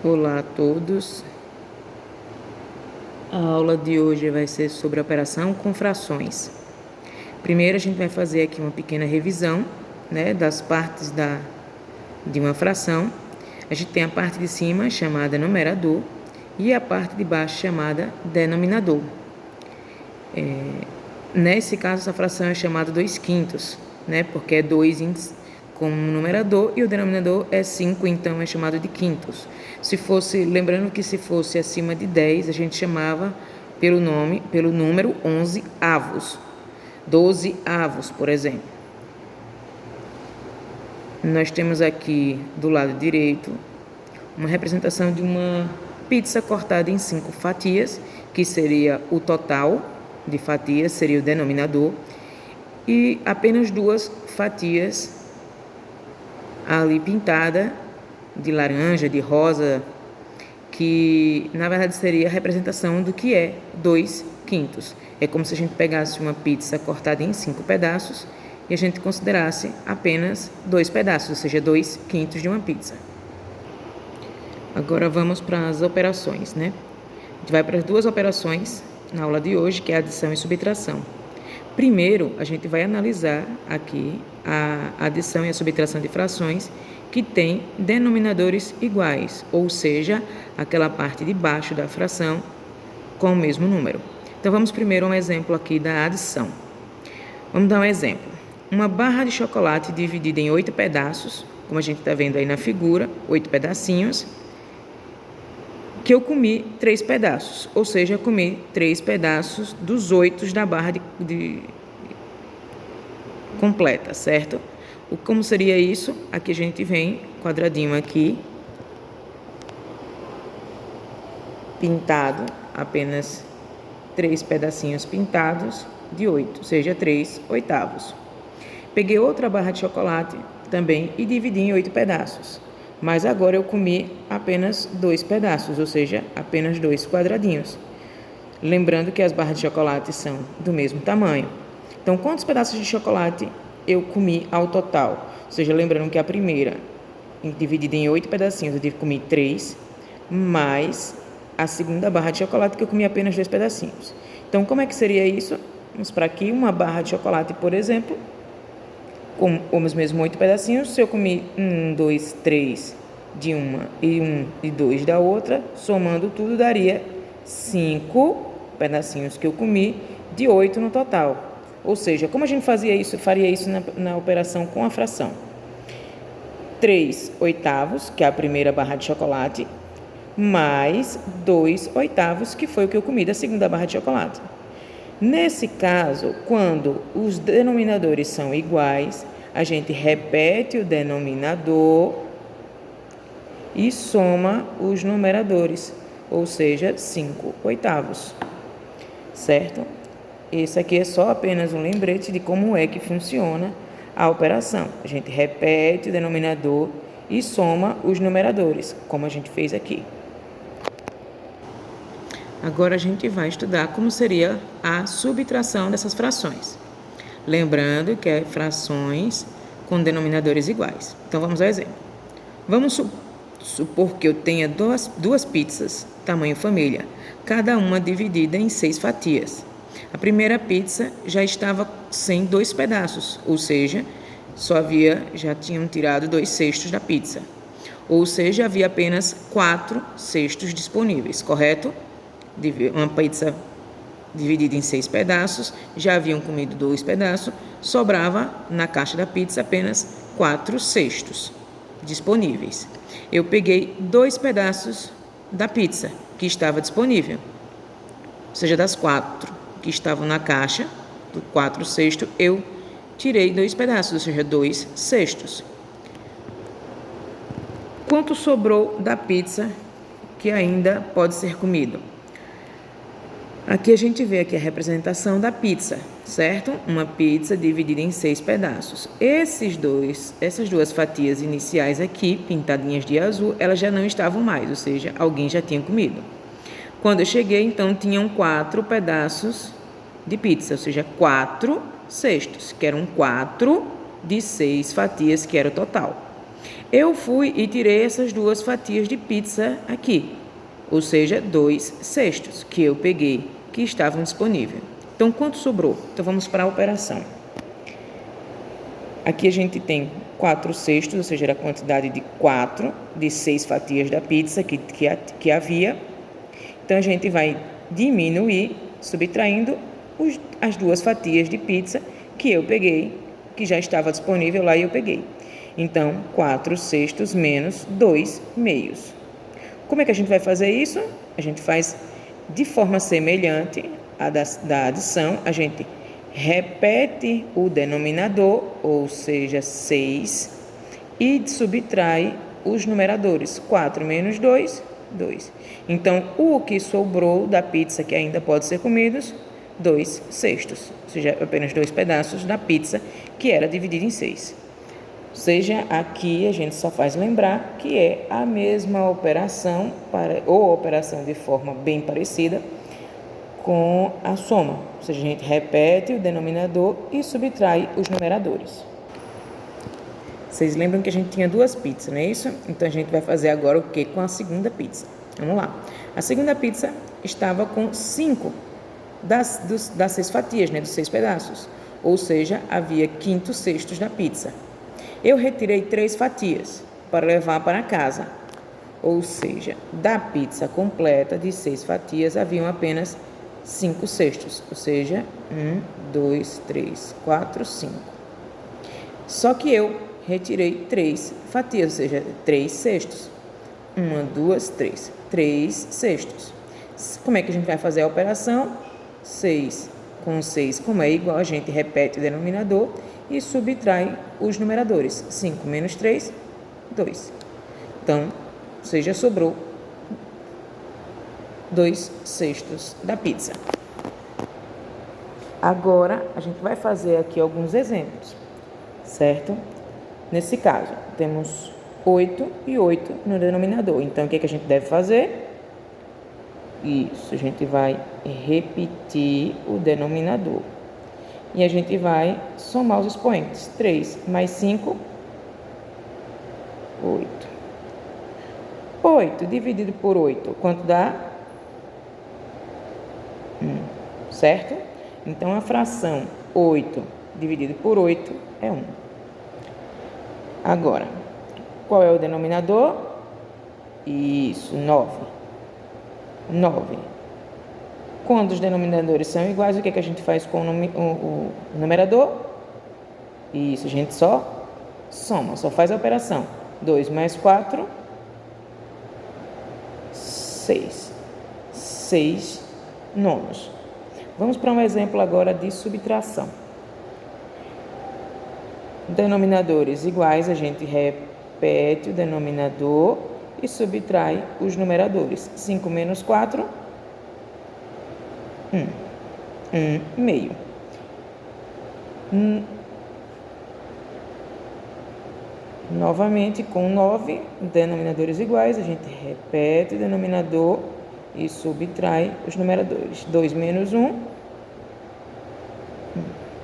Olá a todos. A aula de hoje vai ser sobre a operação com frações. Primeiro a gente vai fazer aqui uma pequena revisão, das partes de uma fração. A gente tem a parte de cima chamada numerador e a parte de baixo chamada denominador. Nesse caso, essa fração é chamada 2/5, porque é 2 como numerador e o denominador é 5, então é chamado de quintos. Lembrando que se fosse acima de 10, a gente chamava pelo número 11 avos, 12 avos, por exemplo. Nós temos aqui do lado direito uma representação de uma pizza cortada em 5 fatias, que seria o total de fatias, seria o denominador, e apenas 2 fatias ali pintada de laranja, de rosa, que na verdade seria a representação do que é 2/5. É como se a gente pegasse uma pizza cortada em 5 pedaços e a gente considerasse apenas 2 pedaços, ou seja, 2/5 de uma pizza. Agora vamos para as operações, A gente vai para as 2 operações na aula de hoje, que é adição e subtração. Primeiro, a gente vai analisar aqui a adição e a subtração de frações que têm denominadores iguais, ou seja, aquela parte de baixo da fração com o mesmo número. Então, vamos primeiro a um exemplo aqui da adição. Vamos dar um exemplo. Uma barra de chocolate dividida em 8 pedaços, como a gente está vendo aí na figura, 8 pedacinhos, que eu comi 3 pedaços, ou seja, eu comi 3 pedaços dos 8 da barra completa, certo? Como seria isso? Aqui a gente vem, quadradinho aqui, pintado, apenas 3 pedacinhos pintados de 8, ou seja, 3/8. Peguei outra barra de chocolate também e dividi em 8 pedaços. Mas agora eu comi apenas 2 pedaços, ou seja, apenas 2 quadradinhos. Lembrando que as barras de chocolate são do mesmo tamanho. Então, quantos pedaços de chocolate eu comi ao total? Ou seja, lembrando que a primeira, dividida em 8 pedacinhos, eu comi 3, mais a segunda barra de chocolate, que eu comi apenas 2 pedacinhos. Então, como é que seria isso? Vamos para aqui, uma barra de chocolate, por exemplo, com os mesmos 8 pedacinhos. Se eu comi 1, 2, 3 de uma e 1 e 2 da outra, somando tudo daria 5 pedacinhos que eu comi de 8 no total. Ou seja, como a gente faria isso na operação com a fração? 3/8, que é a primeira barra de chocolate, mais 2/8, que foi o que eu comi da segunda barra de chocolate. Nesse caso, quando os denominadores são iguais, a gente repete o denominador e soma os numeradores, ou seja, 5/8, certo? Esse aqui é só apenas um lembrete de como é que funciona a operação. A gente repete o denominador e soma os numeradores, como a gente fez aqui. Agora a gente vai estudar como seria a subtração dessas frações. Lembrando que é frações com denominadores iguais. Então vamos ao exemplo. Vamos supor que eu tenha duas pizzas, tamanho família, cada uma dividida em 6 fatias. A primeira pizza já estava sem 2 pedaços, ou seja, já tinham tirado 2/6 da pizza. Ou seja, havia apenas 4/6 disponíveis, correto? Uma pizza dividida em 6 pedaços, já haviam comido 2 pedaços, sobrava na caixa da pizza apenas 4/6 disponíveis. Eu peguei 2 pedaços da pizza que estava disponível, ou seja, das 4 que estavam na caixa, do 4/6, eu tirei 2 pedaços, ou seja, 2/6. Quanto sobrou da pizza que ainda pode ser comido? Aqui a gente vê aqui a representação da pizza, certo? Uma pizza dividida em 6 pedaços. Essas duas fatias iniciais aqui, pintadinhas de azul, elas já não estavam mais, ou seja, alguém já tinha comido. Quando eu cheguei, então, tinham 4 pedaços de pizza, ou seja, 4/6, que eram 4 de 6 fatias, que era o total. Eu fui e tirei essas 2 fatias de pizza aqui, ou seja, 2/6 que eu peguei, que estavam disponíveis. Então, quanto sobrou? Então, vamos para a operação. Aqui a gente tem 4/6, ou seja, a quantidade de 4 de 6 fatias da pizza que havia. Então, a gente vai diminuir, subtraindo as 2 fatias de pizza que eu peguei, que já estava disponível lá e eu peguei. Então, 4/6 menos 2/2. Como é que a gente vai fazer isso? A gente faz de forma semelhante à da adição. A gente repete o denominador, ou seja, 6, e subtrai os numeradores. 4 menos 2, 2. Então, o que sobrou da pizza que ainda pode ser comidos, 2/6, ou seja, apenas 2 pedaços da pizza que era dividida em 6. Ou seja, aqui a gente só faz lembrar que é a mesma operação, ou operação de forma bem parecida com a soma. Ou seja, a gente repete o denominador e subtrai os numeradores. Vocês lembram que a gente tinha 2 pizzas, não é isso? Então, a gente vai fazer agora o que com a segunda pizza? Vamos lá. A segunda pizza estava com 5 das 6 fatias, né, dos 6 pedaços. Ou seja, havia 5/6 da pizza. Eu retirei 3 fatias para levar para casa. Ou seja, da pizza completa de 6 fatias, haviam apenas 5/6. Ou seja, 1, 2, 3, 4, 5. Só que eu retirei 3 fatias, ou seja, 3/6. 1, 2, 3. 3/6. Como é que a gente vai fazer a operação? 6 com 6, como é igual, a gente repete o denominador e subtrai os numeradores. 5 menos 3, 2. Então, ou seja, sobrou 2/6 da pizza. Agora, a gente vai fazer aqui alguns exemplos, certo? Nesse caso, temos 8 e 8 no denominador. Então, o que a gente deve fazer? Isso, a gente vai repetir o denominador. E a gente vai somar os expoentes. 3 mais 5, 8. 8 dividido por 8, quanto dá? 1, certo? Então, a fração 8 dividido por 8 é 1. Agora, qual é o denominador? Isso, 9. 9. Quando os denominadores são iguais, o que a gente faz com o numerador? Isso, a gente só soma, só faz a operação. 2 mais 4, 6. 6 nonos. Vamos para um exemplo agora de subtração. Denominadores iguais, a gente repete o denominador e subtrai os numeradores. 5 menos 4, 1. 1/2. Novamente, com 9 denominadores iguais, a gente repete o denominador e subtrai os numeradores. 2 menos 1,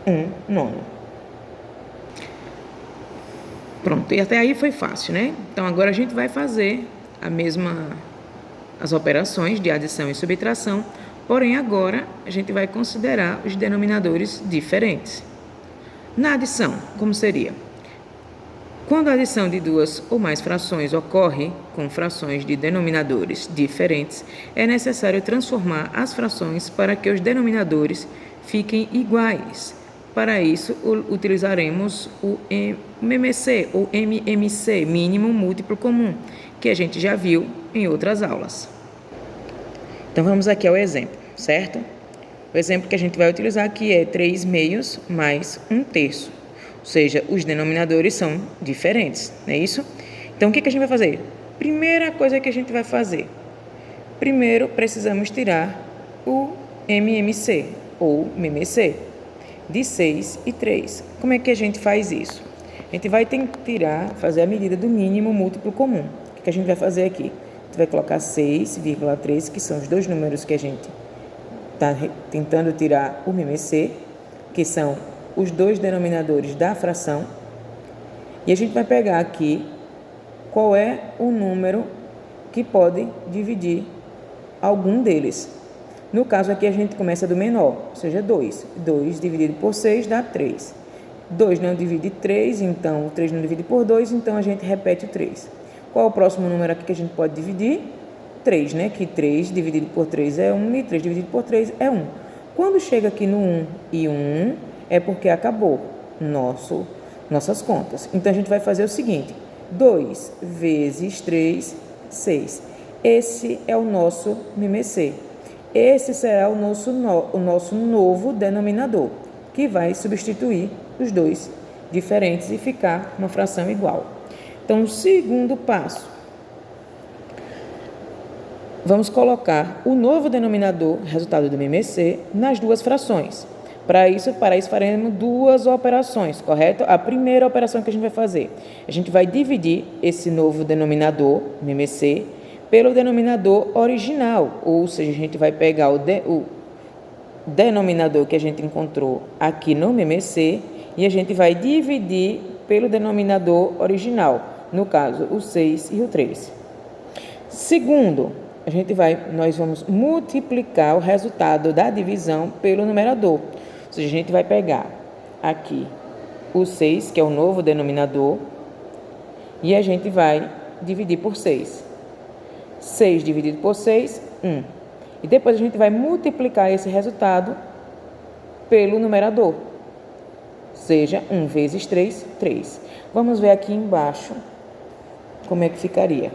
1 nono. Pronto, e até aí foi fácil, né? Então, agora a gente vai fazer as operações de adição e subtração, porém, agora a gente vai considerar os denominadores diferentes. Na adição, como seria? Quando a adição de 2 ou mais frações ocorre com frações de denominadores diferentes, é necessário transformar as frações para que os denominadores fiquem iguais. Para isso, utilizaremos o MMC, ou MMC, mínimo múltiplo comum, que a gente já viu em outras aulas. Então, vamos aqui ao exemplo, certo? O exemplo que a gente vai utilizar aqui é 3/2 mais 1/3. Ou seja, os denominadores são diferentes, não é isso? Então, o que a gente vai fazer? Primeira coisa que a gente vai fazer. Primeiro, precisamos tirar o MMC, ou MMC, de 6 e 3. Como é que a gente faz isso? A gente vai fazer a medida do mínimo múltiplo comum. O que a gente vai fazer aqui? A gente vai colocar 6,3, que são os dois números que a gente está tentando tirar o MMC, que são os dois denominadores da fração. E a gente vai pegar aqui qual é o número que pode dividir algum deles. No caso aqui a gente começa do menor, ou seja, 2. 2 dividido por 6 dá 3. 2 não divide 3, então o 3 não divide por 2, então a gente repete o 3. Qual é o próximo número aqui que a gente pode dividir? 3, né? Que 3 dividido por 3 é 1 e 3 dividido por 3 é 1. Quando chega aqui no 1 e 1, é porque acabou nossas contas. Então a gente vai fazer o seguinte: 2 vezes 3, 6. Esse é o nosso MMC. Esse será o nosso novo denominador, que vai substituir os dois diferentes e ficar uma fração igual. Então, o segundo passo, vamos colocar o novo denominador, resultado do MMC, nas duas frações. Para isso faremos duas operações, correto? A primeira operação que a gente vai fazer, a gente vai dividir esse novo denominador, MMC, pelo denominador original, ou seja, a gente vai pegar o denominador que a gente encontrou aqui no MMC e a gente vai dividir pelo denominador original, no caso, o 6 e o 3. Segundo, nós vamos multiplicar o resultado da divisão pelo numerador. Ou seja, a gente vai pegar aqui o 6, que é o novo denominador, e a gente vai dividir por 6. 6 dividido por 6, 1. E depois a gente vai multiplicar esse resultado pelo numerador. Seja 1 vezes 3, 3. Vamos ver aqui embaixo como é que ficaria.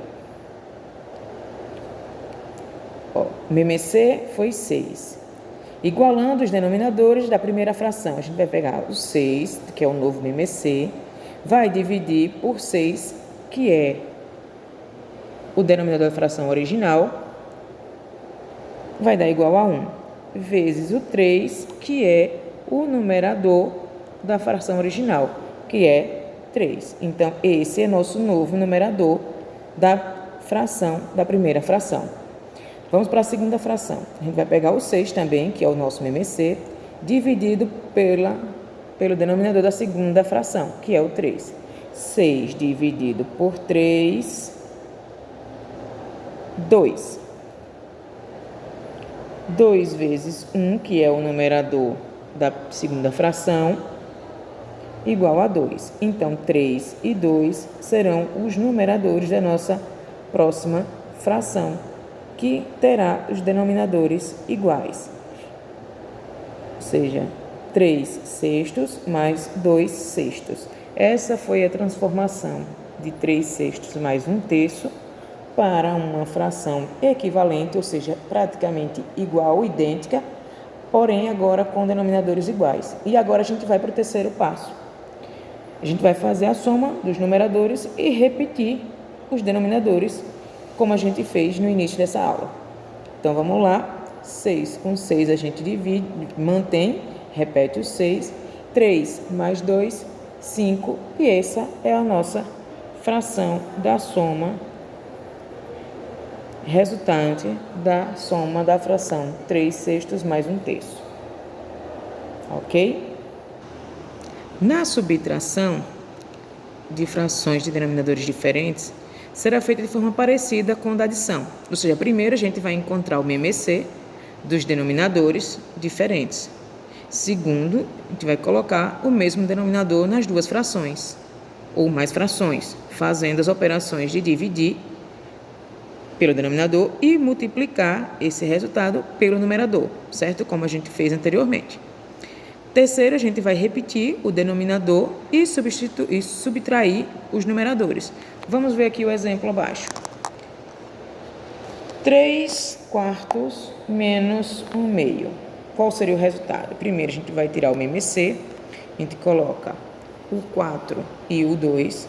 Ó, MMC foi 6. Igualando os denominadores da primeira fração, a gente vai pegar o 6, que é o novo MMC, vai dividir por 6, que é o denominador da fração original, vai dar igual a 1, vezes o 3, que é o numerador da fração original, que é 3. Então, esse é nosso novo numerador da primeira fração. Vamos para a segunda fração. A gente vai pegar o 6 também, que é o nosso MMC, dividido pelo denominador da segunda fração, que é o 3. 6 dividido por 3, 2. 2 vezes 1, que é o numerador da segunda fração, igual a 2. Então, 3 e 2 serão os numeradores da nossa próxima fração, que terá os denominadores iguais. Ou seja, 3 sextos mais 2 sextos. Essa foi a transformação de 3 sextos mais 1 terço para uma fração equivalente, ou seja, praticamente igual, idêntica, porém agora com denominadores iguais. E agora a gente vai para o terceiro passo. A gente vai fazer a soma dos numeradores e repetir os denominadores, como a gente fez no início dessa aula. Então, vamos lá. 6 com 6 a gente divide, mantém, repete o 6. 3 mais 2, 5. E essa é a nossa fração da soma resultante da soma da fração 3 sextos mais 1 terço. Ok? Na subtração de frações de denominadores diferentes, será feita de forma parecida com a da adição. Ou seja, primeiro a gente vai encontrar o MMC dos denominadores diferentes. Segundo, a gente vai colocar o mesmo denominador nas duas frações, ou mais frações, fazendo as operações de dividir pelo denominador e multiplicar esse resultado pelo numerador, certo? Como a gente fez anteriormente. Terceiro, a gente vai repetir o denominador e subtrair os numeradores. Vamos ver aqui o exemplo abaixo. 3 quartos menos 1 meio. Qual seria o resultado? Primeiro, a gente vai tirar o MMC, a gente coloca o 4 e o 2.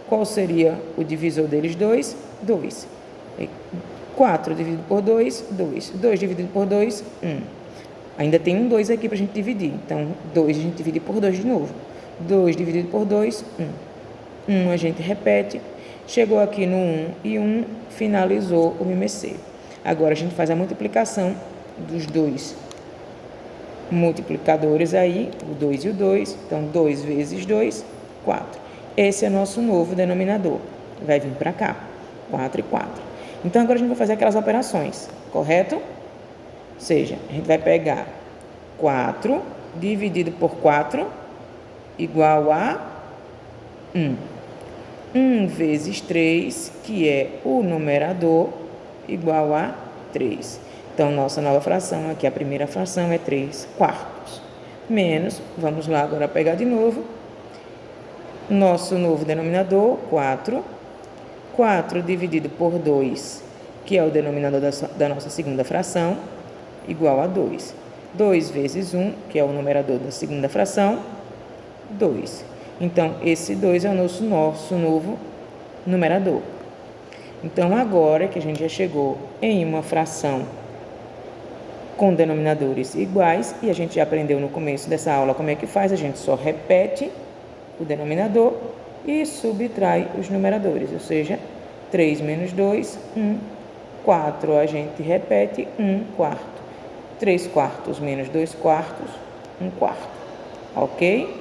Qual seria o divisor deles dois? 2. 4 dividido por 2, 2. 2 dividido por 2, 1. Ainda tem um 2 aqui para a gente dividir. Então, 2 a gente divide por 2 de novo. 2 dividido por 2, 1. 1 a gente repete. Chegou aqui no 1 e 1, finalizou o MMC. Agora, a gente faz a multiplicação dos dois multiplicadores aí, o 2 e o 2. Então, 2 vezes 2, 4. Esse é nosso novo denominador. vai vir para cá, 4 e 4. Então, agora a gente vai fazer aquelas operações, correto? Ou seja, a gente vai pegar 4 dividido por 4 igual a 1. 1 vezes 3, que é o numerador, igual a 3. Então, nossa nova fração aqui, a primeira fração é 3 quartos. Menos, vamos lá agora pegar de novo, nosso novo denominador, 4. 4 dividido por 2, que é o denominador da nossa segunda fração, igual a 2. 2 vezes 1, que é o numerador da segunda fração, 2. Então, esse 2 é o nosso novo numerador. Então, agora que a gente já chegou em uma fração com denominadores iguais, e a gente já aprendeu no começo dessa aula como é que faz, a gente só repete o denominador e subtrai os numeradores, ou seja, 3 menos 2, 1. 4 a gente repete, 1 quarto. 3 quartos menos 2 quartos, 1 quarto. Ok?